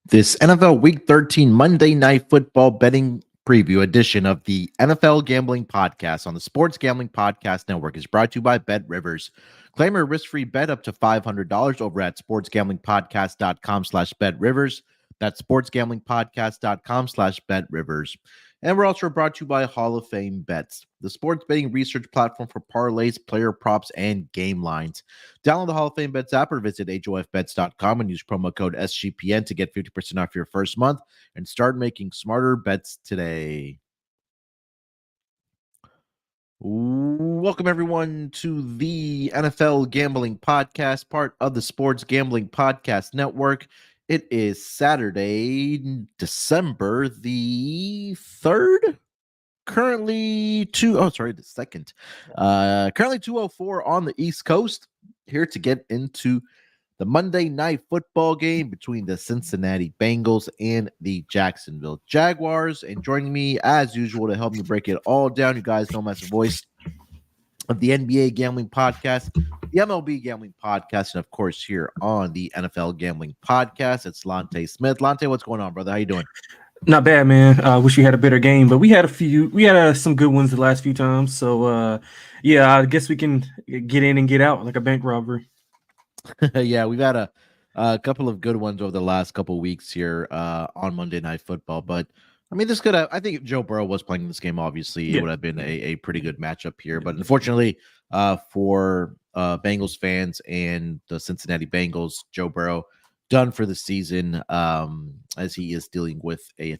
This NFL Week 13 Monday Night Football betting preview edition of the NFL Gambling Podcast on the Sports Gambling Podcast Network is brought to you by BetRivers. Claim your risk-free bet up to $500 over at sportsgamblingpodcast.com/BetRivers. That's sportsgamblingpodcast.com/BetRivers. And we're also brought to you by Hall of Fame Bets, the sports betting research platform for parlays, player props, and game lines. Download the Hall of Fame Bets app or visit HOFBets.com and use promo code SGPN to get 50% off your first month and start making smarter bets today. Welcome, everyone, to the NFL Gambling Podcast, part of the Sports Gambling Podcast Network. It is Saturday, December the 3rd. Currently the 2nd. Currently 2:04 on the East Coast. Here to get into the Monday Night Football game between the Cincinnati Bengals and the Jacksonville Jaguars. And joining me, as usual, to help me break it all down, you guys know him as the voice of the NBA Gambling Podcast, the MLB Gambling Podcast, and of course here on the NFL Gambling Podcast, it's Lonte Smith. Lonte, what's going on, brother? How you doing? Not bad, man. Wish we had a better game, but we had some good ones the last few times. So, yeah, I guess we can get in and get out like a bank robbery. Yeah, we've had a couple of good ones over the last couple of weeks here on Monday Night Football. But I mean, I think if Joe Burrow was playing in this game, obviously it would have been a pretty good matchup here. But unfortunately, for Bengals fans and the Cincinnati Bengals, Joe Burrow done for the season, as he is dealing with a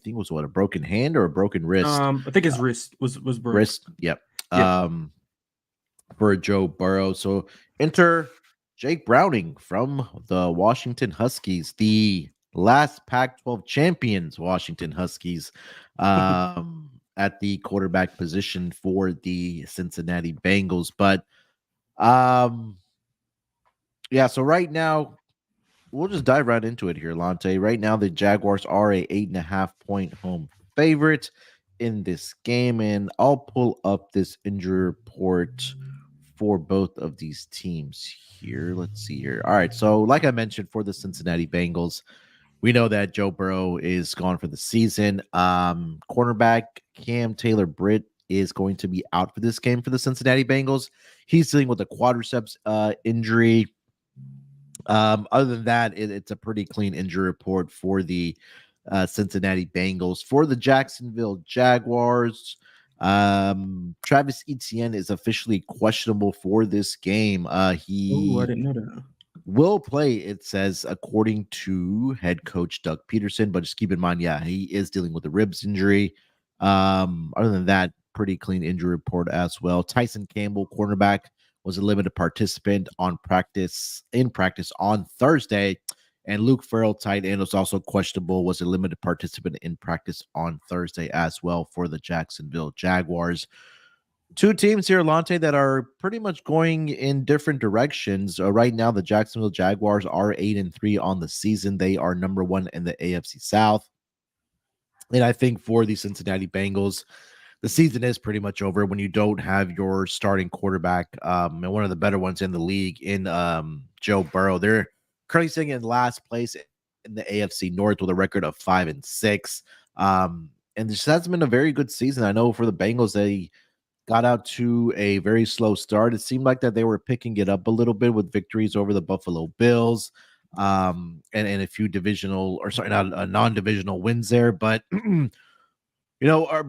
broken hand or a broken wrist. I think his wrist was broken. Wrist, yep. For Joe Burrow. So enter Jake Browning from the Washington Huskies, the last Pac-12 champions Washington Huskies, at the quarterback position for the Cincinnati Bengals. But yeah, so right now we'll just dive right into it here, Lonte. Right now the Jaguars are a 8.5-point home favorite in this game, and I'll pull up this injury report for both of these teams here. Let's see here. All right, so like I mentioned, for the Cincinnati Bengals, we know that Joe Burrow is gone for the season. Cornerback Cam Taylor-Britt is going to be out for this game for the Cincinnati Bengals. He's dealing with a quadriceps injury. Other than that, it's a pretty clean injury report for the Cincinnati Bengals. For the Jacksonville Jaguars, Travis Etienne is officially questionable for this game. He I didn't know that. Will play, it says, according to head coach Doug Peterson, but just keep in mind, yeah, he is dealing with a ribs injury. Other than that, pretty clean injury report as well. Tyson Campbell, cornerback, was a limited participant in practice on Thursday. And Luke Farrell, tight end, was also questionable, was a limited participant in practice on Thursday as well for the Jacksonville Jaguars. Two teams here, Lonte, that are pretty much going in different directions. Right now, the Jacksonville Jaguars are 8-3 on the season. They are number one in the AFC South. And I think for the Cincinnati Bengals, the season is pretty much over when you don't have your starting quarterback, and one of the better ones in the league in Joe Burrow. They're currently sitting in last place in the AFC North with a record of 5-6. And this has been a very good season. I know for the Bengals, they got out to a very slow start. It seemed like that they were picking it up a little bit with victories over the Buffalo Bills, and a few non-divisional wins there. But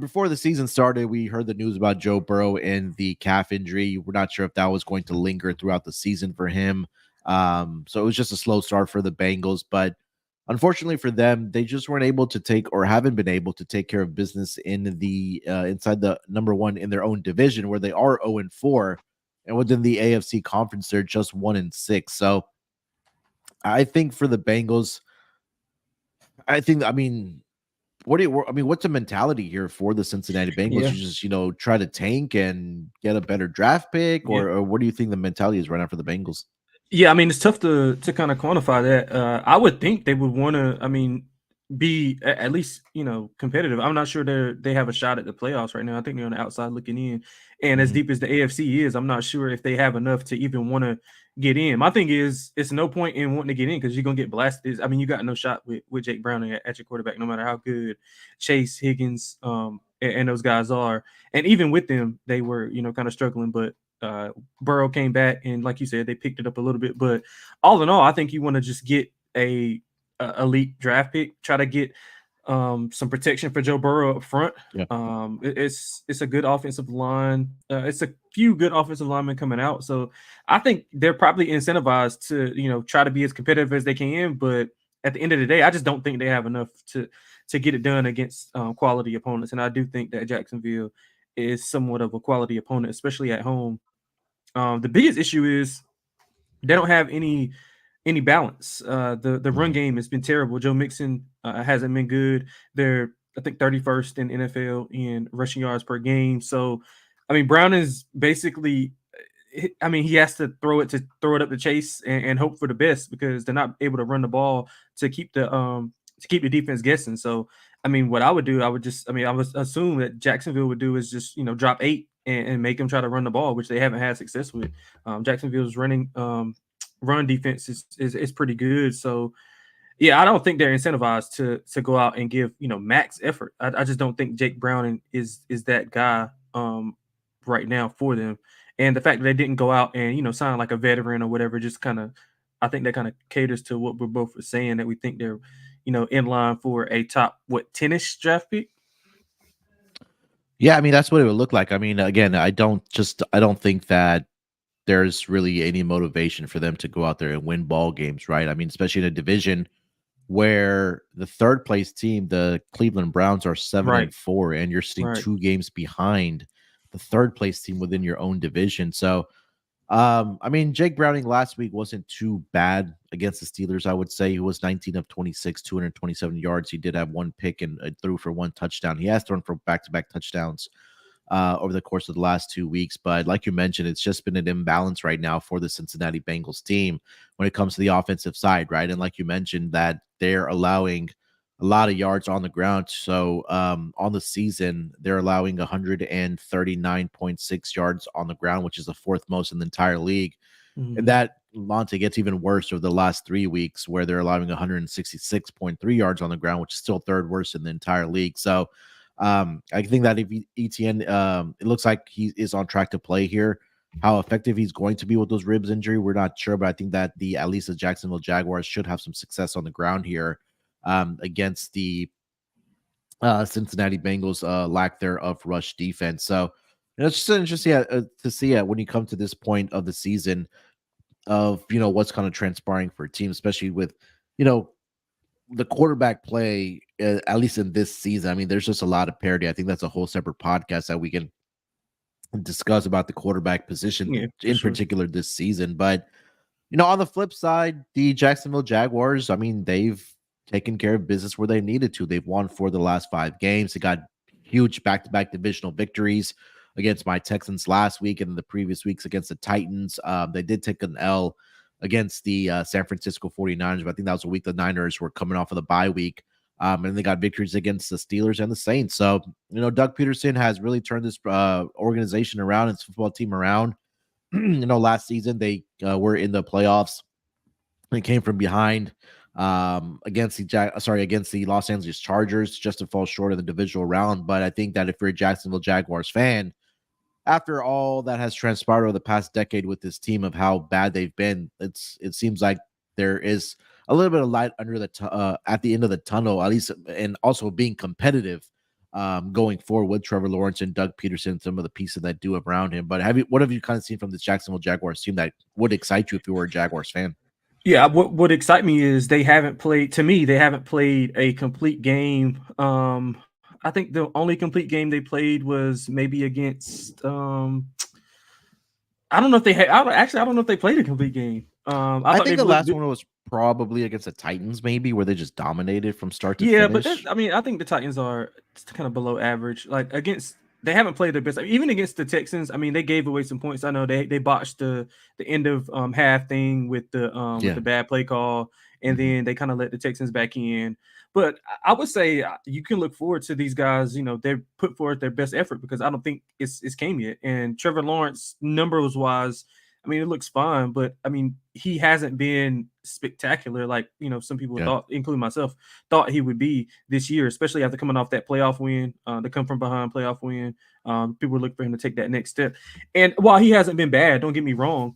before the season started, we heard the news about Joe Burrow and the calf injury. We're not sure if that was going to linger throughout the season for him. So it was just a slow start for the Bengals, but unfortunately for them, they just weren't able to take or haven't been able to take care of business in the inside the number one in their own division, where they are 0-4, and within the AFC conference, they're just 1-6. So I think for the Bengals, I mean, what's the mentality here for the Cincinnati Bengals? Yeah, You just, try to tank and get a better draft pick, yeah. or what do you think the mentality is right now for the Bengals? Yeah, I mean, it's tough to kind of quantify that. I would think they would want to, I mean, be at least competitive. I'm not sure they have a shot at the playoffs right now. I think they're on the outside looking in, and as Mhm. deep as the AFC is, I'm not sure if they have enough to even want to get in. My thing is, it's no point in wanting to get in because you're gonna get blasted. I mean, you got no shot with Jake Browning at your quarterback, no matter how good Chase Higgins and those guys are. And even with them, they were kind of struggling, but uh, Burrow came back, and like you said, they picked it up a little bit. But all in all, I think you want to just get a elite draft pick, try to get some protection for Joe Burrow up front. Yeah. It's a good offensive line. It's a few good offensive linemen coming out, so I think they're probably incentivized to try to be as competitive as they can. But at the end of the day, I just don't think they have enough to get it done against quality opponents, and I do think that Jacksonville is somewhat of a quality opponent, especially at home. The biggest issue is they don't have any balance. The run Mhm. game has been terrible. Joe Mixon hasn't been good. They're I think 31st in NFL in rushing yards per game. So, I mean, Brown is basically. I mean, he has to throw it up the chase and hope for the best because they're not able to run the ball to keep the defense guessing. So, I mean, what I would do, I would assume that Jacksonville would do is just drop 8 and make them try to run the ball, which they haven't had success with. Jacksonville's run defense is pretty good. So yeah, I don't think they're incentivized to go out and give max effort. I just don't think Jake Browning is that guy right now for them. And the fact that they didn't go out and sign like a veteran or whatever, just kind of, I think that kind of caters to what we're both saying, that we think they're in line for a top 10ish draft pick. Yeah, I mean that's what it would look like. I mean, again, I don't think that there's really any motivation for them to go out there and win ball games, right? I mean, especially in a division where the third place team, the Cleveland Browns, are seven Right, and four, and you're sitting right. 2 games behind the third place team within your own division. So I mean, Jake Browning last week wasn't too bad against the Steelers. I would say he was 19 of 26, 227 yards. He did have one pick and threw for one touchdown. He has thrown for back-to-back touchdowns over the course of the last 2 weeks. But like you mentioned, it's just been an imbalance right now for the Cincinnati Bengals team when it comes to the offensive side, right? And like you mentioned, that they're allowing a lot of yards on the ground. So on the season, they're allowing 139.6 yards on the ground, which is the fourth most in the entire league. And Mhm. that Lonte gets even worse over the last 3 weeks, where they're allowing 166.3 yards on the ground, which is still third worst in the entire league. So I think that if ETN, it looks like he is on track to play here. How effective he's going to be with those ribs injury, we're not sure, but I think that at least the Jacksonville Jaguars should have some success on the ground here against the Cincinnati Bengals lack there of rush defense. So it's just interesting to see when you come to this point of the season of what's kind of transpiring for a team, especially with you know the quarterback play, at least in this season. I mean, there's just a lot of parity. I think that's a whole separate podcast that we can discuss about the quarterback position Yeah, for in sure. particular this season. But on the flip side, the Jacksonville Jaguars, I mean, they've taken care of business where they needed to. They've won 4 of the last 5 games. They got huge back-to-back divisional victories against my Texans last week and the previous weeks against the Titans. They did take an L against the San Francisco 49ers, but I think that was a week the Niners were coming off of the bye week. And they got victories against the Steelers and the Saints. So, Doug Peterson has really turned this organization around, its football team around. Last season they were in the playoffs. They came from behind against the Los Angeles Chargers, just to fall short of the divisional round. But I think that if you're a Jacksonville Jaguars fan, after all that has transpired over the past decade with this team of how bad they've been, it seems like there is a little bit of light under at the end of the tunnel, at least, and also being competitive going forward with Trevor Lawrence and Doug Peterson, some of the pieces that do around him. But what have you kind of seen from this Jacksonville Jaguars team that would excite you if you were a Jaguars fan? Yeah, what would excite me is they haven't played. To me, they haven't played a complete game. I think the only complete game they played was maybe against. I don't know if they had. I don't know if they played a complete game. I I thought think they've the looked last good. one was probably against the Titans, maybe where they just dominated from start to Yeah, but that, finish. I mean, I think the Titans are kind of below average. Like against, they haven't played their best. I mean, even against the Texans, I mean, they gave away some points. I know they botched the end of half thing with Yeah. the bad play call, and Hmm. then they kind of let the Texans back in. But I would say you can look forward to these guys. You know, they put forth their best effort because I don't think it's came yet. And Trevor Lawrence, numbers wise, I mean, it looks fine, but I mean, he hasn't been spectacular like some people Yeah. thought, including myself, thought he would be this year, especially after coming off that playoff win, the come from behind playoff win. People were looking for him to take that next step. And while he hasn't been bad, don't get me wrong,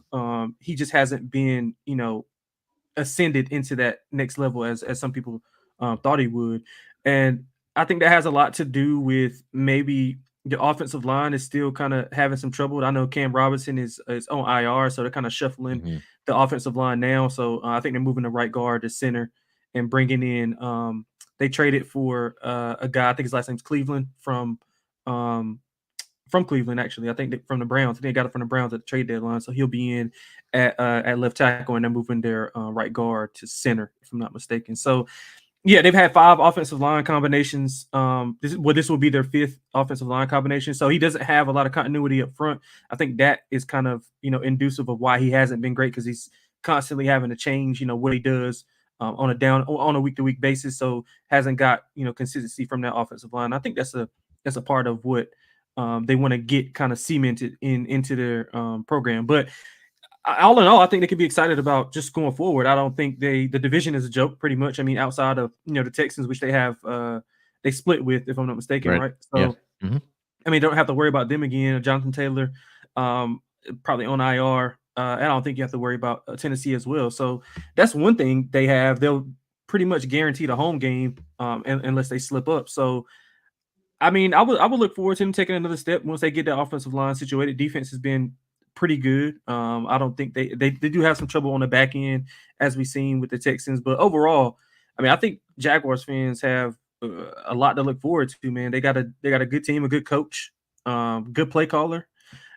he just hasn't been, ascended into that next level as some people thought he would. And I think that has a lot to do with maybe the offensive line is still kind of having some trouble. I know Cam Robinson is on IR, so they're kind of shuffling Hmm. the offensive line now. So I think they're moving the right guard to center and bringing in. They traded for a guy. I think his last name's Cleveland um, from Cleveland, actually. I think from the Browns. They got it from the Browns at the trade deadline, so he'll be in at left tackle, and they're moving their right guard to center, if I'm not mistaken. So yeah, they've had 5 offensive line combinations. This will be their 5th offensive line combination. So he doesn't have a lot of continuity up front. I think that is kind of inducive of why he hasn't been great because he's constantly having to change what he does on a week to week basis. So hasn't got consistency from that offensive line. I think that's a part of what they want to get kind of cemented into their program. But all in all, I think they could be excited about just going forward. I don't think the division is a joke, pretty much. I mean, outside of the Texans, which they have they split with, if I'm not mistaken, Right. right? Yeah. So Hmm. I mean, don't have to worry about them again. Jonathan Taylor, probably on IR. And I don't think you have to worry about Tennessee as well. So that's one thing they have. They'll pretty much guarantee the home game unless they slip up. So I mean, I would look forward to them taking another step once they get that offensive line situated. Defense has been pretty good. I don't think they do have some trouble on the back end as we've seen with the Texans, but overall, I mean, I think Jaguars fans have a lot to look forward to. Man, they got a good team, a good coach, good play caller.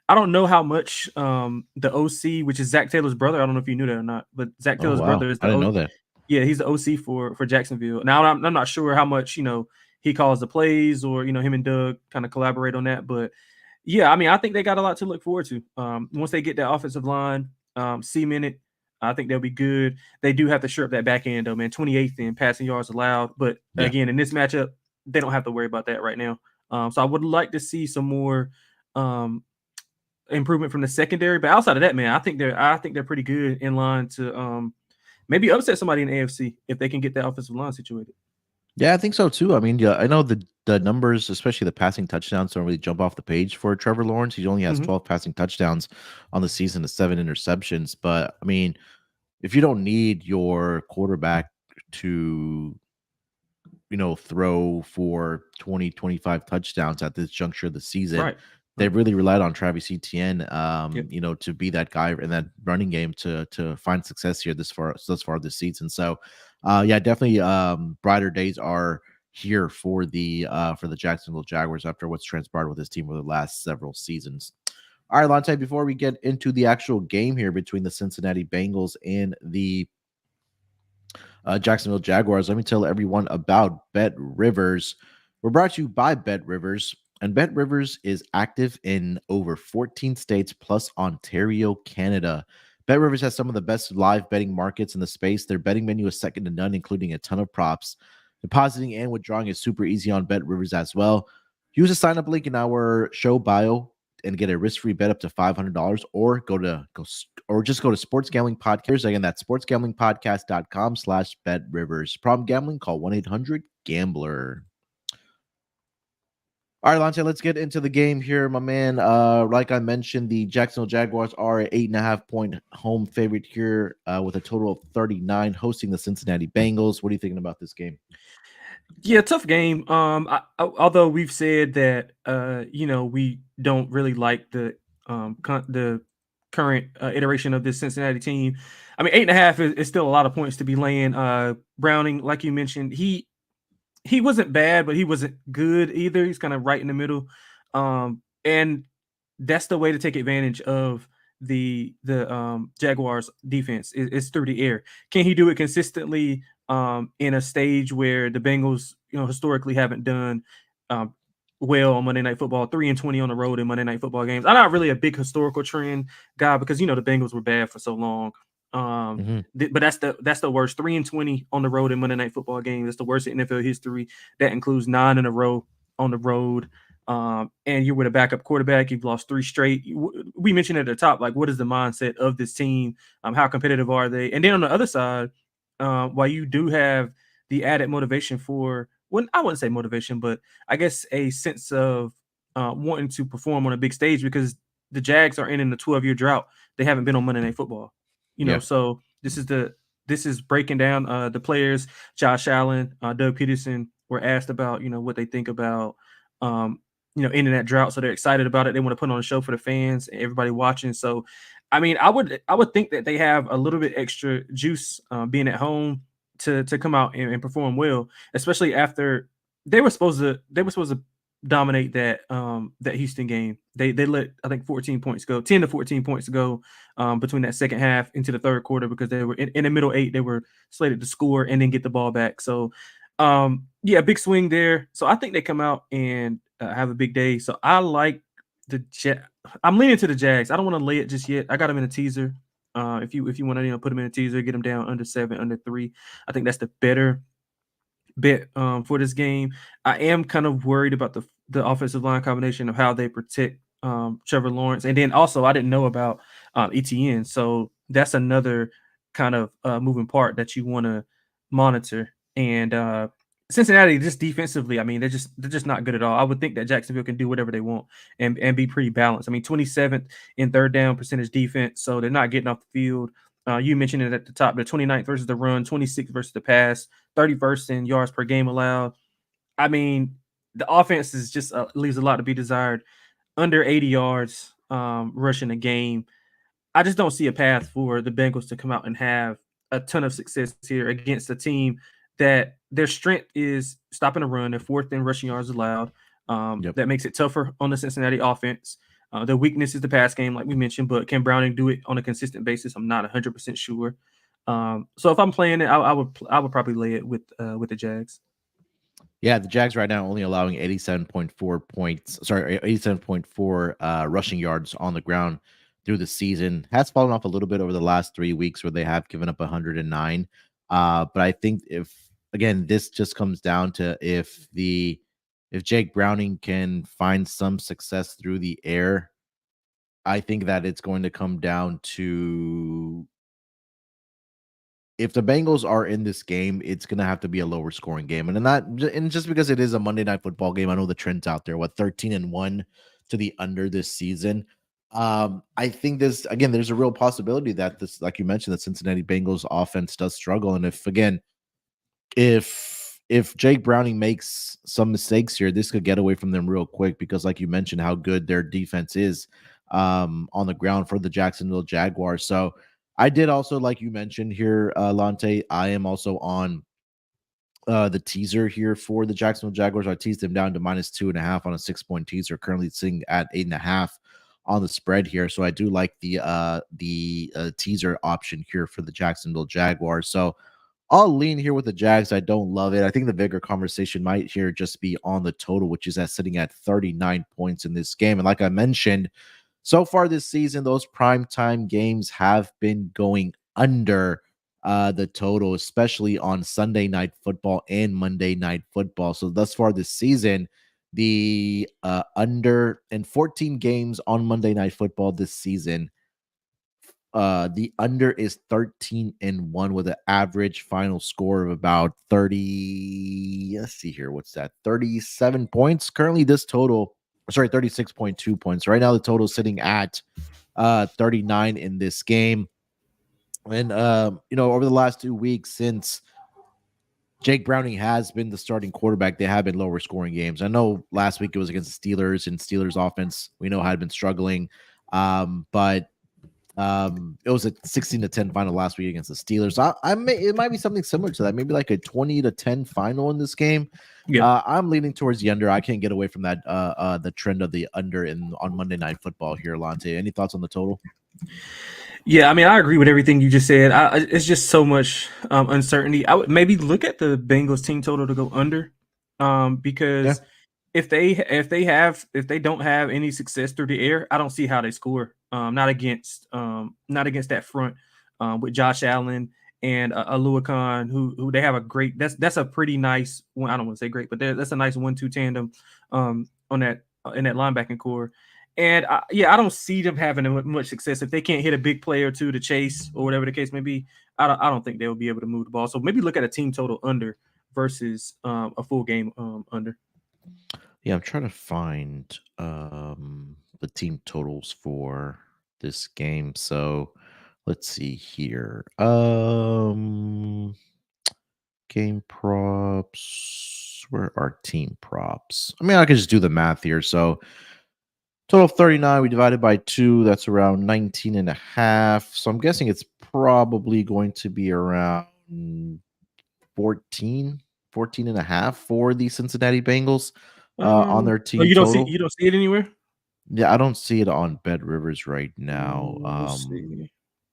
I don't know how much the OC, which is Zach Taylor's brother. I don't know if you knew that or not, but Zach Oh Taylor's wow, brother is I didn't know that. yeah, he's the OC for Jacksonville. Now I'm not sure how much he calls the plays or him and Doug kind of collaborate on that, but yeah, I mean I think they got a lot to look forward to. Once they get that offensive line cemented, I think they'll be good. They do have to shore up that back end though, man. 28th in passing yards allowed, but Yeah. again in this matchup, they don't have to worry about that right now. So I would like to see some more um, improvement from the secondary, but outside of that, man, I think they're pretty good in line to maybe upset somebody in the AFC if they can get that offensive line situated. Yeah, I think so too. I mean, yeah, I know the numbers, especially the passing touchdowns, don't really jump off the page for Trevor Lawrence. He only has Mhm. 12 passing touchdowns on the season to 7 interceptions. But I mean, if you don't need your quarterback to, throw for 20, 25 touchdowns at this juncture of the season, Right. they Right. really relied on Travis Etienne, Yep. to be that guy in that running game to find success here thus far this season. So, yeah, definitely, brighter days are here for the Jacksonville Jaguars after what's transpired with this team over the last several seasons. All right, Lonte, before we get into the actual game here between the Cincinnati Bengals and the Jacksonville Jaguars, let me tell everyone about Bet Rivers. We're brought to you by Bet Rivers, and Bet Rivers is active in over 14 states plus Ontario, Canada. Bet Rivers has some of the best live betting markets in the space. Their betting menu is second to none, including a ton of props. Depositing and withdrawing is super easy on Bet Rivers as well. Use the sign up link in our show bio and get a risk-free bet up to $500, or just go to Sports Gambling Podcast. Again, that's sportsgamblingpodcast.com/bet rivers. Problem gambling, call 1-800-GAMBLER. All right, Lante, let's get into the game here, my man. Like I mentioned, the Jacksonville Jaguars are an 8.5-point home favorite here with a total of 39, hosting the Cincinnati Bengals. What are you thinking about this game? Yeah, tough game. Although we've said that, we don't really like the current iteration of this Cincinnati team. I mean, 8.5 is still a lot of points to be laying. Browning, like you mentioned, he wasn't bad, but he wasn't good either. He's kind of right in the middle. And that's the way to take advantage of the Jaguars defense is through the air. Can he do it consistently in a stage where the Bengals, historically haven't done um, well on Monday Night Football, 3-20 on the road in Monday Night Football games? I'm not really a big historical trend guy because the Bengals were bad for so long. Um, Mm-hmm. but that's the worst. 3-20 on the road in Monday Night Football games. That's the worst in NFL history. That includes 9 in a row on the road. And you're with a backup quarterback. You've lost 3 straight. We mentioned at the top, like, what is the mindset of this team? How competitive are they? And then on the other side, while you do have the added motivation for, well, I wouldn't say motivation, but I guess a sense of wanting to perform on a big stage because the Jags are in a 12-year drought. They haven't been on Monday Night Football. Yeah. So this is breaking down the players. Josh Allen, Doug Peterson were asked about what they think about um, ending that drought. So they're excited about it. They want to put on a show for the fans, and everybody watching. So, I mean, I would think that they have a little bit extra juice being at home to come out and perform well, especially after they were supposed to dominate that Houston game. They let, I think, 14 points go, 10 to 14 points go between that second half into the third quarter because they were in the middle 8. They were slated to score and then get the ball back. So yeah, big swing there. So I think they come out and have a big day. So I like I'm leaning to the Jags. I don't want to lay it just yet. I got them in a teaser. If you want to put them in a teaser, get them down under 7, under 3. I think that's the better bet for this game. I am kind of worried about the offensive line combination of how they protect Trevor Lawrence, and then also I didn't know about ETN, so that's another kind of moving part that you want to monitor. And Cincinnati, just defensively, I mean, they're just not good at all. I would think that Jacksonville can do whatever they want and be pretty balanced. I mean, 27th in third down percentage defense, so they're not getting off the field. You mentioned it at the top, the 29th versus the run, 26th versus the pass, 31st in yards per game allowed. I mean, the offense is just leaves a lot to be desired. Under 80 yards rushing a game. I just don't see a path for the Bengals to come out and have a ton of success here against a team that their strength is stopping a run. They're 4th in rushing yards allowed. Yep. That makes it tougher on the Cincinnati offense. The weakness is the pass game, like we mentioned, but can Browning do it on a consistent basis? I'm not 100% sure. So if I'm playing it, I would probably lay it with the Jags. Yeah, the Jags right now only allowing 87.4 points. Sorry, 87.4 rushing yards on the ground through the season. Has fallen off a little bit over the last 3 weeks where they have given up 109. But I think if again, this just comes down to if Jake Browning can find some success through the air, I think that it's going to come down to if the Bengals are in this game, it's gonna have to be a lower scoring game, and just because it is a Monday Night Football game, I know the trend's out there. What 13-1 to the under this season? I think this again. There's a real possibility that this, like you mentioned, the Cincinnati Bengals offense does struggle, and if Jake Browning makes some mistakes here, this could get away from them real quick because, like you mentioned, how good their defense is on the ground for the Jacksonville Jaguars. So I did also, like you mentioned here, Lonte, I am also on the teaser here for the Jacksonville Jaguars. I teased them down to -2.5 on a 6-point teaser, currently sitting at 8.5 on the spread here. So I do like the teaser option here for the Jacksonville Jaguars. So I'll lean here with the Jags. I don't love it. I think the bigger conversation might here just be on the total, which is sitting at 39 points in this game. And like I mentioned, so far this season, those primetime games have been going under the total, especially on Sunday Night Football and Monday Night Football. So thus far this season, the under in 14 games on Monday Night Football this season, the under is 13-1 with an average final score of about 30. Let's see here. What's that? 37 points. Currently, this total, sorry, 36.2 points. Right now, the total is sitting at 39 in this game. And over the last 2 weeks since Jake Browning has been the starting quarterback. They have been lower scoring games. I know last week it was against the Steelers, and Steelers offense we know had been struggling. But it was a 16-10 final last week against the Steelers. It might be something similar to that, maybe like a 20-10 final in this game. Yeah. I'm leaning towards the under. I can't get away from that the trend of the under on Monday Night Football here, Lonte. Any thoughts on the total? Yeah, I mean, I agree with everything you just said. It's just so much uncertainty. I would maybe look at the Bengals team total to go under, because if they don't have any success through the air, I don't see how they score. Not against that front with Josh Allen and Aluakon, who they have a great. That's a pretty nice one. I don't want to say great, but that's a nice 1-2 tandem on that in that linebacking core. And I don't see them having much success if they can't hit a big play or two to chase or whatever the case may be. I don't think they'll be able to move the ball. So maybe look at a team total under versus a full game under. Yeah, I'm trying to find the team totals for this game. So let's see here. Game props. Where are team props? I mean, I could just do the math here. So total of 39, we divided by 2. That's around 19 and a half. So I'm guessing it's probably going to be around 14 and a half for the Cincinnati Bengals on their team total. You don't see it anywhere? Yeah, I don't see it on Bet Rivers right now.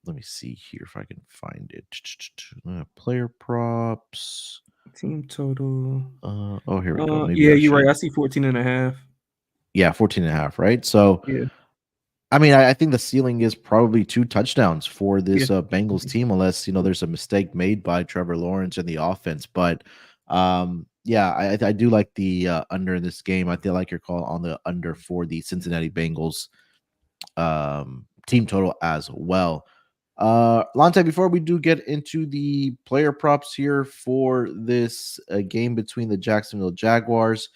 Let me see here if I can find it. Player props. Team total. Oh, here we go. Maybe yeah, you're right. I see 14 and a half. Yeah, 14 and a half, right? So, yeah. I mean, I think the ceiling is probably 2 touchdowns for this Bengals team, unless, there's a mistake made by Trevor Lawrence in the offense. But, yeah, I do like the under in this game. I feel like your call on the under for the Cincinnati Bengals team total as well. Lonte, before we do get into the player props here for this game between the Jacksonville Jaguars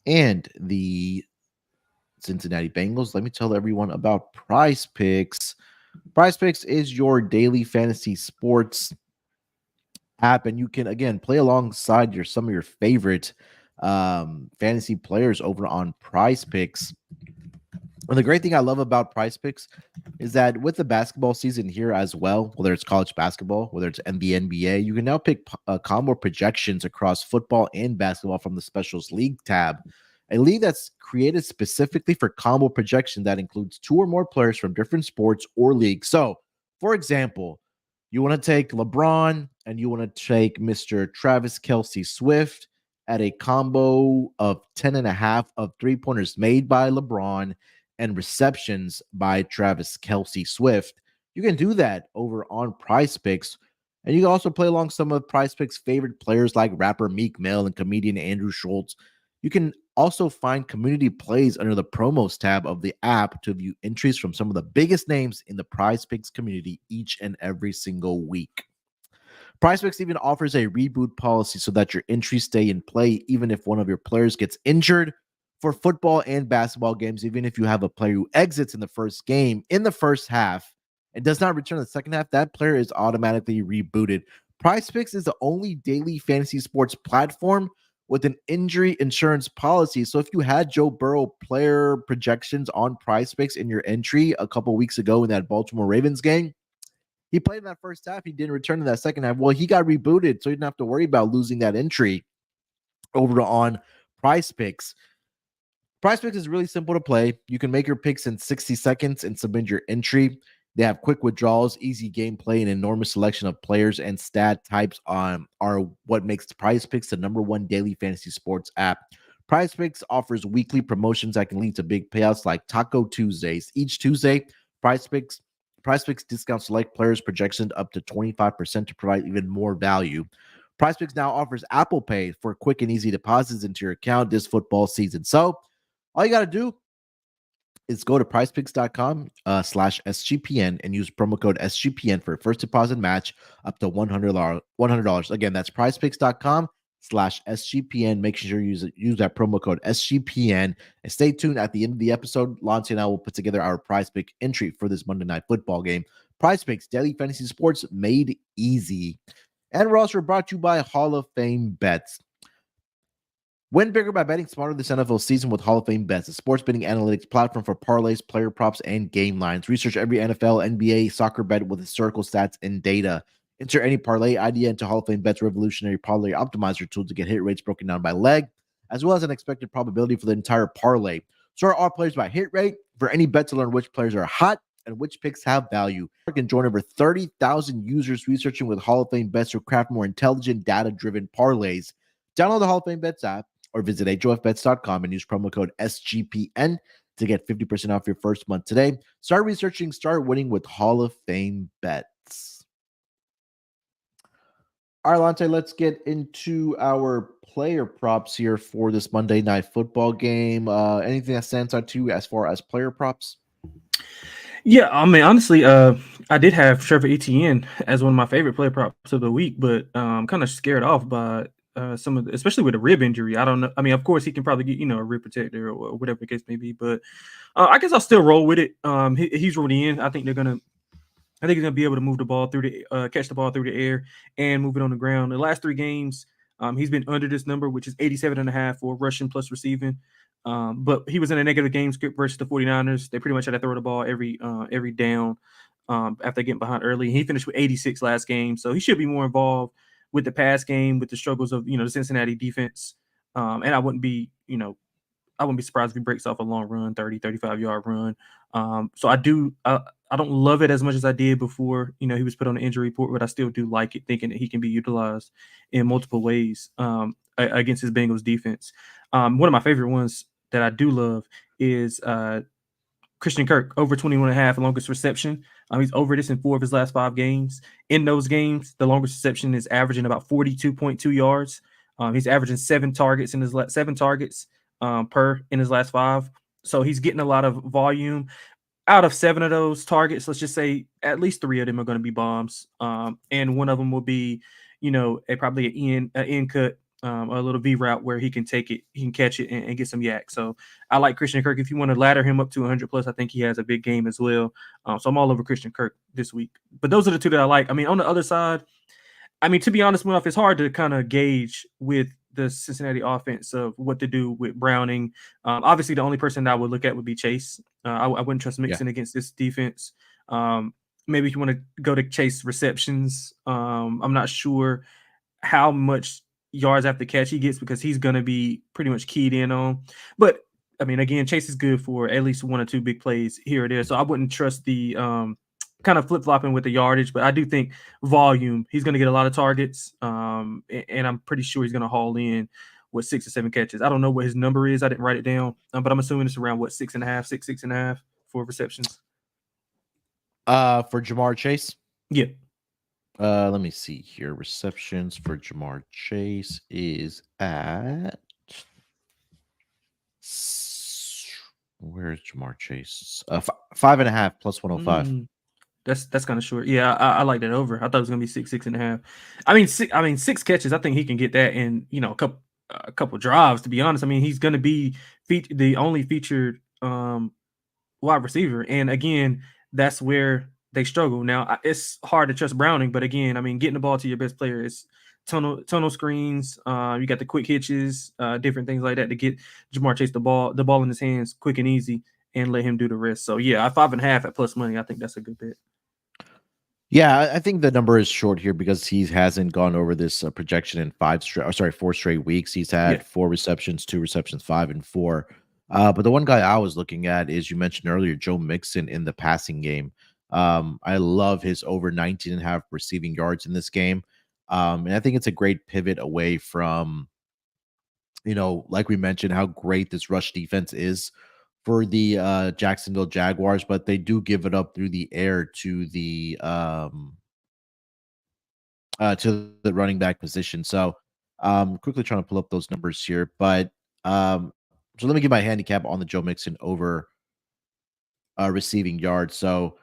and the Cincinnati Bengals, let me tell everyone about PrizePicks. PrizePicks is your daily fantasy sports app, and you can again play alongside some of your favorite fantasy players over on PrizePicks. And the great thing I love about PrizePicks is that with the basketball season here as well, whether it's college basketball, whether it's NBA, you can now pick combo projections across football and basketball from the Specials League tab, a league that's created specifically for combo projection that includes 2 or more players from different sports or leagues. So, for example, you want to take LeBron and you want to take Mr. Travis Kelce Swift at a combo of 10.5 of 3-pointers made by LeBron and receptions by Travis Kelce Swift. You can do that over on PrizePicks. And you can also play along some of PrizePicks' favorite players like rapper Meek Mill and comedian Andrew Schultz. You can also find community plays under the promos tab of the app to view entries from some of the biggest names in the PrizePicks community each and every single week. PrizePicks even offers a reboot policy so that your entries stay in play even if one of your players gets injured. For football and basketball games, even if you have a player who exits in the first game in the first half and does not return in the second half, that player is automatically rebooted. PrizePicks is the only daily fantasy sports platform with an injury insurance policy. So if you had Joe Burrow player projections on PrizePicks in your entry a couple weeks ago in that Baltimore Ravens game, he played in that first half. He didn't return in that second half. Well, he got rebooted, so you didn't have to worry about losing that entry over on PrizePicks. PrizePicks is really simple to play. You can make your picks in 60 seconds and submit your entry. They have quick withdrawals, easy gameplay, and enormous selection of players and stat types are what makes PrizePicks the #1 daily fantasy sports app. PrizePicks offers weekly promotions that can lead to big payouts like Taco Tuesdays. Each Tuesday, PrizePicks discounts select players' projections up to 25% to provide even more value. PrizePicks now offers Apple Pay for quick and easy deposits into your account this football season. So all you got to do is go to prizepicks.com/SGPN and use promo code SGPN for a first deposit match up to $100. Again, that's prizepicks.com/SGPN. Make sure you use that promo code SGPN. And stay tuned at the end of the episode. Lonte and I will put together our PrizePick entry for this Monday Night Football game. PrizePicks, daily fantasy sports made easy. And we're also brought to you by Hall of Fame Bets. Win bigger by betting smarter this NFL season with Hall of Fame Bets, a sports betting analytics platform for parlays, player props, and game lines. Research every NFL, NBA, soccer bet with historical stats and data. Insert any parlay idea into Hall of Fame Bets revolutionary parlay optimizer tool to get hit rates broken down by leg, as well as an expected probability for the entire parlay. Sort all players by hit rate for any bet to learn which players are hot and which picks have value. You can join over 30,000 users researching with Hall of Fame Bets to craft more intelligent, data-driven parlays. Download the Hall of Fame Bets app or visit HOFBets.com and use promo code SGPN to get 50% off your first month today. Start researching, start winning with Hall of Fame Bets. All right, Lonte, let's get into our player props here for this Monday Night Football game. Anything that stands out to you as far as player props? Yeah, I mean, honestly, I did have Trevor Etienne as one of my favorite player props of the week, but I'm kind of scared off by some of especially with a rib injury. I don't know. I mean, of course, he can probably get, a rib protector or whatever the case may be, but I guess I'll still roll with it. He's ruled in. I think he's gonna be able to move the ball through the catch the ball through the air and move it on the ground. The last 3 games, he's been under this number, which is 87.5 for rushing plus receiving. But he was in a negative game script versus the 49ers. They pretty much had to throw the ball every down after getting behind early. He finished with 86 last game, so he should be more involved with the pass game, with the struggles of the Cincinnati defense. And I wouldn't be surprised if he breaks off a long run, 30, 35-yard run. So I don't love it as much as I did before, he was put on the injury report, but I still do like it, thinking that he can be utilized in multiple ways against his Bengals defense. One of my favorite ones that I do love is Christian Kirk, over 21.5, longest reception. He's over this in 4 of his last 5 games. In those games, the longest reception is averaging about 42.2 yards. He's averaging 7 targets in his per in his last 5. So he's getting a lot of volume. Out of 7 of those targets, let's just say at least 3 of them are going to be bombs. And one of them will be, probably an end cut, a little V route where he can take it, he can catch it and get some yak. So I like Christian Kirk. If you want to ladder him up to 100 plus, I think he has a big game as well. So I'm all over Christian Kirk this week. But those are the 2 that I like. I mean, on the other side, to be honest, Munaf, it's hard to kind of gauge with the Cincinnati offense of what to do with Browning. Obviously, the only person that I would look at would be Chase. I wouldn't trust Mixon against this defense. Maybe if you want to go to Chase receptions, I'm not sure how much yards after catch he gets because he's going to be pretty much keyed in on. But, again, Chase is good for at least 1 or 2 big plays here or there. So I wouldn't trust the kind of flip-flopping with the yardage, but I do think volume, he's going to get a lot of targets, and I'm pretty sure he's going to haul in with 6 or 7 catches. I don't know what his number is. I didn't write it down, but I'm assuming it's around, 6.5 for receptions. For Jamar Chase? Yeah. Let me see here. Receptions for Jamar Chase is at... Where's Jamar Chase? 5.5 plus 105. That's kind of short. Yeah, I like that over. I thought it was gonna be 6.5. 6 catches. I think he can get that in a couple drives. To be honest, he's gonna be the only featured wide receiver. And again, that's where they struggle. Now it's hard to trust Browning, but again, getting the ball to your best player is tunnel screens. You got the quick hitches, different things like that to get Jamar Chase the ball in his hands quick and easy, and let him do the rest. So yeah, 5.5 at plus money. I think that's a good bet. Yeah, I think the number is short here because he hasn't gone over this projection in 4 straight weeks. He's had 4 receptions, 2 receptions, 5 and 4. But the one guy I was looking at is, you mentioned earlier, Joe Mixon in the passing game. I love his over 19.5 receiving yards in this game. And I think it's a great pivot away from, like we mentioned, how great this rush defense is for the Jacksonville Jaguars, but they do give it up through the air to the running back position. So quickly trying to pull up those numbers here, but so let me give my handicap on the Joe Mixon over receiving yards. So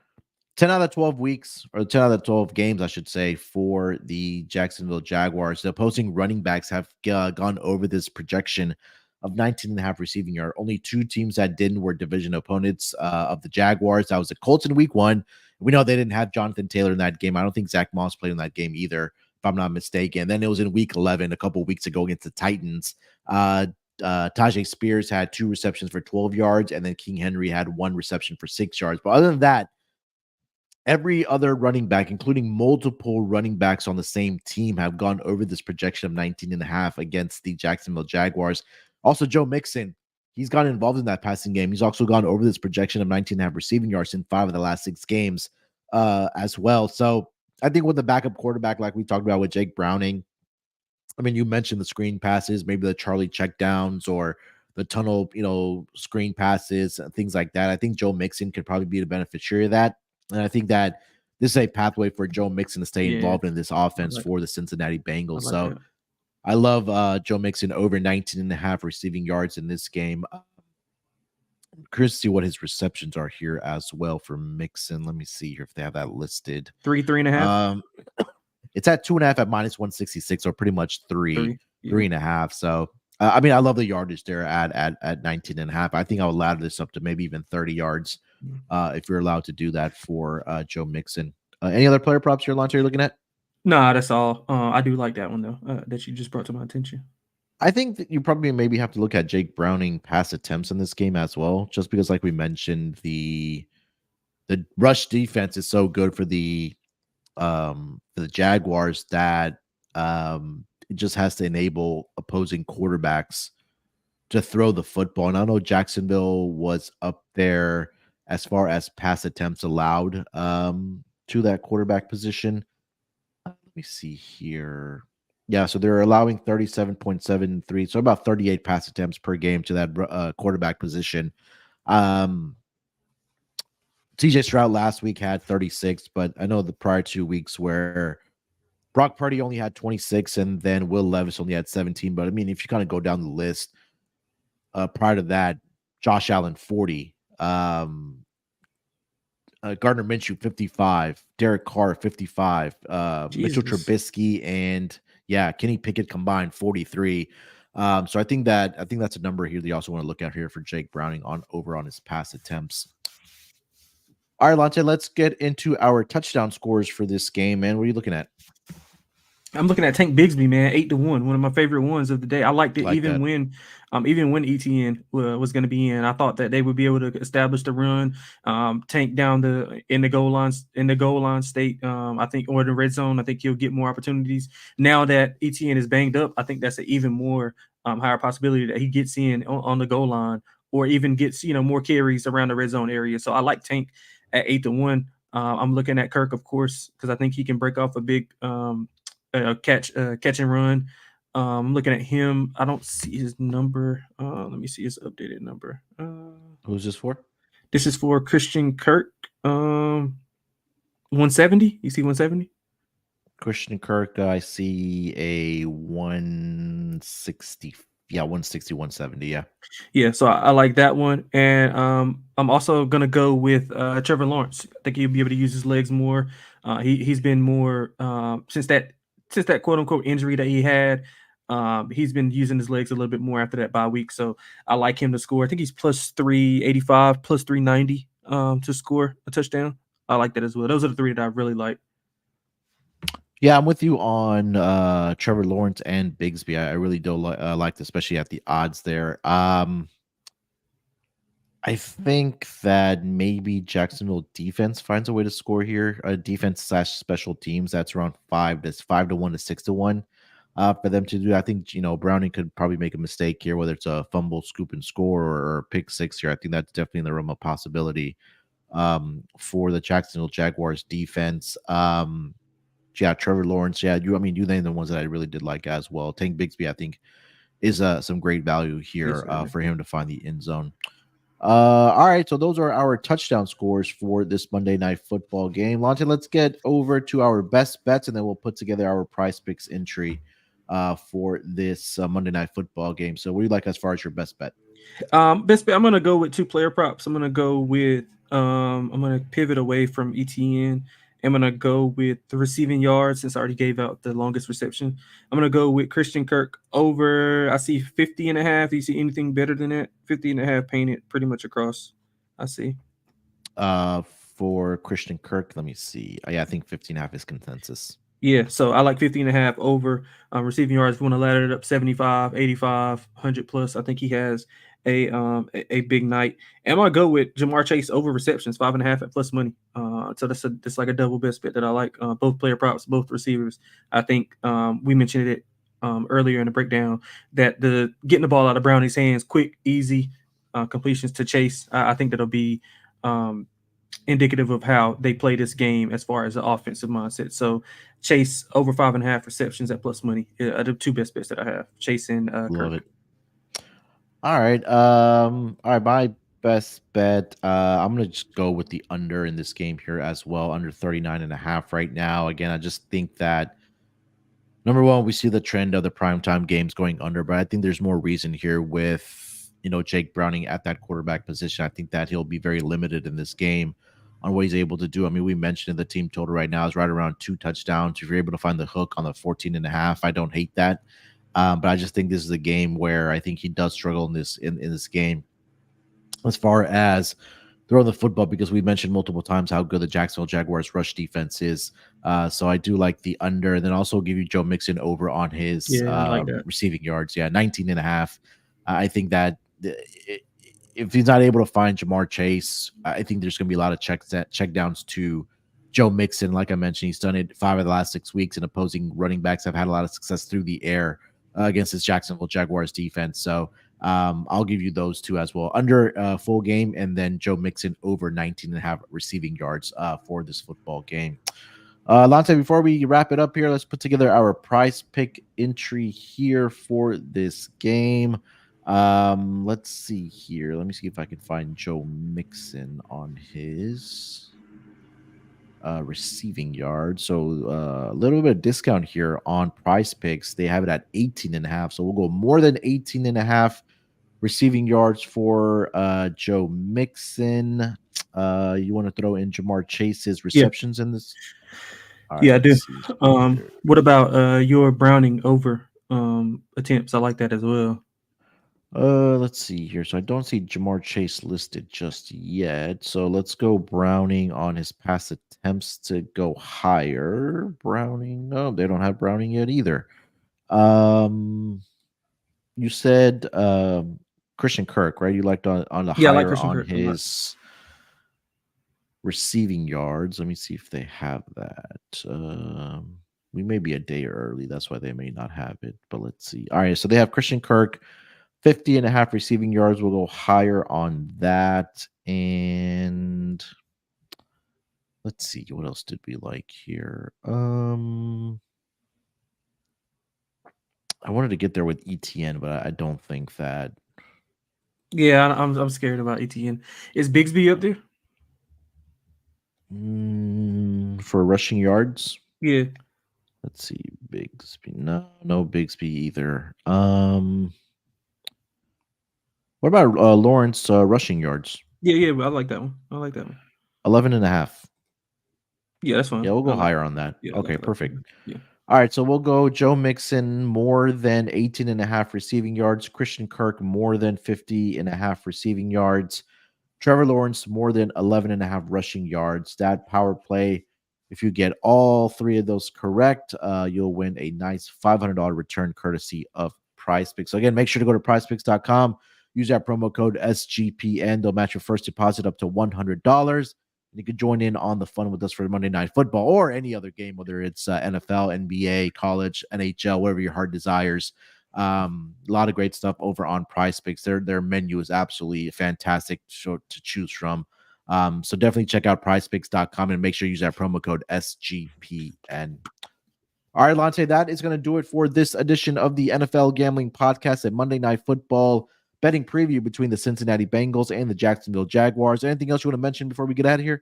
10 out of 12 weeks, or 10 out of 12 games, I should say, for the Jacksonville Jaguars, the opposing running backs have gone over this projection of 19.5 receiving yard. Only 2 teams that didn't were division opponents of the Jaguars. That was the Colts in week 1. We know they didn't have Jonathan Taylor in that game. I don't think Zach Moss played in that game either. if I'm not mistaken. Then it was in week 11, a couple weeks ago against the Titans. Tajay Spears had 2 receptions for 12 yards, and then King Henry had 1 reception for 6 yards. But other than that, every other running back, including multiple running backs on the same team, have gone over this projection of 19.5 against the Jacksonville Jaguars. Also, Joe Mixon, he's gotten involved in that passing game. He's also gone over this projection of 19.5 receiving yards in 5 of the last 6 games as well. So I think with the backup quarterback, like we talked about with Jake Browning, I mean, you mentioned the screen passes, maybe the Charlie checkdowns or the tunnel, screen passes, things like that. I think Joe Mixon could probably be the beneficiary of that. And I think that this is a pathway for Joe Mixon to stay Yeah, involved in this I offense like for the Cincinnati I Bengals. like So that. I love Joe Mixon over 19.5 receiving yards in this game. Curious to see what his receptions are here as well for Mixon. Let me see here if they have that listed. 3.5, Um, it's at 2.5 at minus 166, or pretty much 3. Yeah. 3.5. So I mean, I love the yardage there at 19.5. I think I'll ladder this up to maybe even 30 yards if you're allowed to do that for Joe Mixon. Any other player props here, Lonte, you're looking at? Nah, that's all. I do like that one though. That you just brought to my attention. I think that you probably maybe have to look at Jake Browning pass attempts in this game as well, just because, like we mentioned, the rush defense is so good for the Jaguars that it just has to enable opposing quarterbacks to throw the football. And I know Jacksonville was up there as far as pass attempts allowed to that quarterback position. Let me see here. Yeah, so they're allowing 37.73, so about 38 pass attempts per game to that quarterback position. Um, TJ Stroud last week had 36, but I know the prior 2 weeks where Brock Purdy only had 26, and then Will Levis only had 17. But I mean, if you kind of go down the list, prior to that, Josh Allen 40, Gardner Minshew 55, Derek Carr 55, Mitchell Jesus. Trubisky and Kenny Pickett combined 43. So I think that's a number here that you also want to look at here for Jake Browning on his pass attempts. All right, Lonte, let's get into our touchdown scores for this game, man. What are you looking at? I'm looking at Tank Bigsby, man, 8-1, one of my favorite ones of the day. I liked it Like that. even when ETN was going to be in. I thought that they would be able to establish the run, Tank down in the goal line state. I think, or the red zone. I think he'll get more opportunities now that ETN is banged up. I think that's an even more higher possibility that he gets in on the goal line, or even gets more carries around the red zone area. So I like Tank at 8-1. I'm looking at Kirk, of course, because I think he can break off a big catch and run. I'm looking at him. I don't see his number. Let me see his updated number. Who's this for? This is for Christian Kirk. 170. You see 170? Christian Kirk, I see a 160. Yeah, 160, 170. Yeah. Yeah, so I like that one. And I'm also gonna go with Trevor Lawrence. I think he'll be able to use his legs more. He's been more since that quote unquote injury that he had. He's been using his legs a little bit more after that bye week. So I like him to score. I think he's plus 385, plus 390 to score a touchdown. I like that as well. Those are the three that I really like. Yeah, I'm with you on Trevor Lawrence and Bigsby. I really do like, especially at the odds there. I think that maybe Jacksonville defense finds a way to score here. Defense / special teams, that's around 5-1 to 6-1 for them to do. I think Browning could probably make a mistake here, whether it's a fumble, scoop, and score, or pick six here. I think that's definitely in the realm of possibility for the Jacksonville Jaguars defense. Trevor Lawrence. Yeah, you named the ones that I really did like as well. Tank Bigsby, I think, is some great value here Yes, for him to find the end zone. All right, so those are our touchdown scores for this Monday Night Football game. Lonte, let's get over to our best bets, and then we'll put together our PrizePicks entry for this Monday Night Football game. So, what do you like as far as your best bet? Best bet. I'm gonna go with two player props. I'm gonna pivot away from ETN. I'm gonna go with the receiving yards since I already gave out the longest reception. I'm gonna go with Christian Kirk over. I see 50.5. Do you see anything better than that? 50.5 painted pretty much across. I see. For Christian Kirk, let me see. Yeah, I think 15.5 is consensus. Yeah, so I like 50.5 over receiving yards. If you want to ladder it up 75, 85, 100 plus, I think he has a big night. And I'm gonna go with Jamar Chase over receptions, 5.5 at plus money. So that's like a double best bet that I like. Both player props, both receivers. I think we mentioned it earlier in the breakdown that the getting the ball out of Brownie's hands, quick, easy completions to Chase. I think that'll be um, indicative of how they play this game as far as the offensive mindset. So Chase over 5.5 receptions at plus money are the two best bets that I have. Chase and Love Kirk. it. All right. My best bet. I'm gonna just go with the under in this game here as well, under 39.5 right now. Again, I just think that number one, we see the trend of the primetime games going under, but I think there's more reason here with Jake Browning at that quarterback position. I think that he'll be very limited in this game on what he's able to do. I mean, we mentioned the team total right now is right around 2 touchdowns. If you're able to find the hook on the 14.5, I don't hate that. But I just think this is a game where I think he does struggle in this game as far as throwing the football, because we mentioned multiple times how good the Jacksonville Jaguars rush defense is. So I do like the under, and then also give you Joe Mixon over on his Yeah, I like that. receiving yards. Yeah, 19.5. I think that if he's not able to find Jamar Chase, I think there's going to be a lot of check downs to Joe Mixon. Like I mentioned, he's done it 5 of the last 6 weeks, and opposing running backs have had a lot of success through the air against this Jacksonville Jaguars defense. So I'll give you those two as well. Under full game, and then Joe Mixon over 19.5 receiving yards for this football game. Lonte, before we wrap it up here, let's put together our prize pick entry here for this game. Let's see here. Let me see if I can find Joe Mixon on his receiving yards. So a little bit of discount here on prize picks. They have it at 18.5. So we'll go more than 18.5 receiving yards for Joe Mixon. You want to throw in Jamar Chase's Yeah, receptions in this? All right, yeah, I do. let's see here. What about your Browning over attempts? I like that as well. Let's see here. So I don't see Jamar Chase listed just yet. So let's go Browning on his pass attempts to go higher. Browning. No, they don't have Browning yet either. Um, you said Christian Kirk, right? You liked on the Yeah, I like higher Christian on Kirk a lot. his receiving yards. Let me see if they have that. We may be a day early. That's why they may not have it. But let's see. All right. So they have Christian Kirk, 50.5 receiving yards. We'll go higher on that. And let's see. What else did we like here? I wanted to get there with ETN, but I don't think that. Yeah, I'm scared about ETN. Is Bigsby up there? For rushing yards. Yeah, Let's see, Bigsby. No Bigsby either. What about Lawrence rushing yards? yeah. I like that one. I like that one. 11.5. Yeah, that's fine. Yeah, we'll I go like. higher on that. Yeah, Okay, I like. perfect. Yeah. All right, so we'll go Joe Mixon more than 18.5 receiving yards. Christian Kirk more than 50.5 receiving yards. Trevor Lawrence more than 11.5 rushing yards. That power play, if you get all three of those correct, you'll win a nice $500 return courtesy of PrizePicks. So again, make sure to go to PrizePicks.com. Use that promo code SGPN. They'll match your first deposit up to $100. And you can join in on the fun with us for Monday Night Football or any other game, whether it's NFL, NBA, college, NHL, whatever your heart desires. A lot of great stuff over on PrizePicks. Their menu is absolutely fantastic to choose from. So definitely check out PrizePicks.com and make sure you use that promo code SGPN. All right, Lonte, that is going to do it for this edition of the NFL Gambling Podcast and Monday Night Football betting preview between the Cincinnati Bengals and the Jacksonville Jaguars. Anything else you want to mention before we get out of here?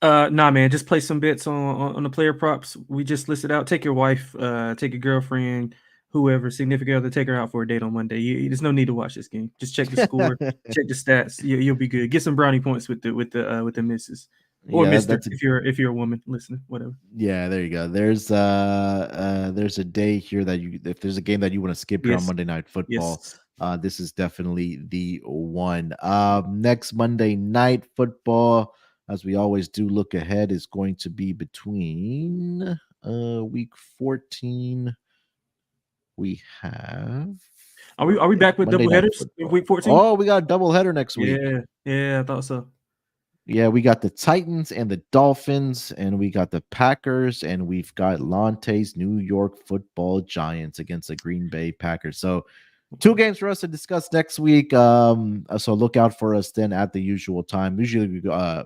Nah, man. Just play some bets on the player props we just listed out. Take your wife, take your girlfriend, whoever, significant other, take her out for a date on Monday. There's no need to watch this game. Just check the score, check the stats. You'll be good. Get some brownie points with the misses or Yeah, Mister if you're a woman listening, whatever. yeah, there you go. There's a day here that if there's a game that you want to skip here on Yes, Monday Night Football, yes. this is definitely the one. Next Monday Night Football, as we always do, look ahead, is going to be between Week 14. We have. Are we back with Monday double Night headers in Football. week 14? Oh, we got a double header next week. Yeah, I thought so. Yeah, we got the Titans and the Dolphins, and we got the Packers, and we've got Lonte's New York Football Giants against the Green Bay Packers. So 2 games for us to discuss next week. So look out for us then at the usual time. Usually we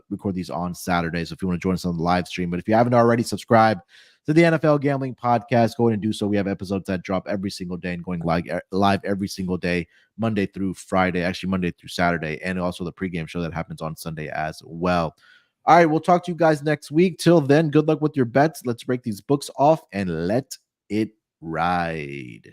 record these on Saturdays. If you want to join us on the live stream, but if you haven't already, subscribe to the NFL Gambling Podcast. Go ahead and do so. We have episodes that drop every single day and going live every single day, Monday through Friday, actually Monday through Saturday, and also the pregame show that happens on Sunday as well. All right, we'll talk to you guys next week. Till then, good luck with your bets. Let's break these books off and let it ride.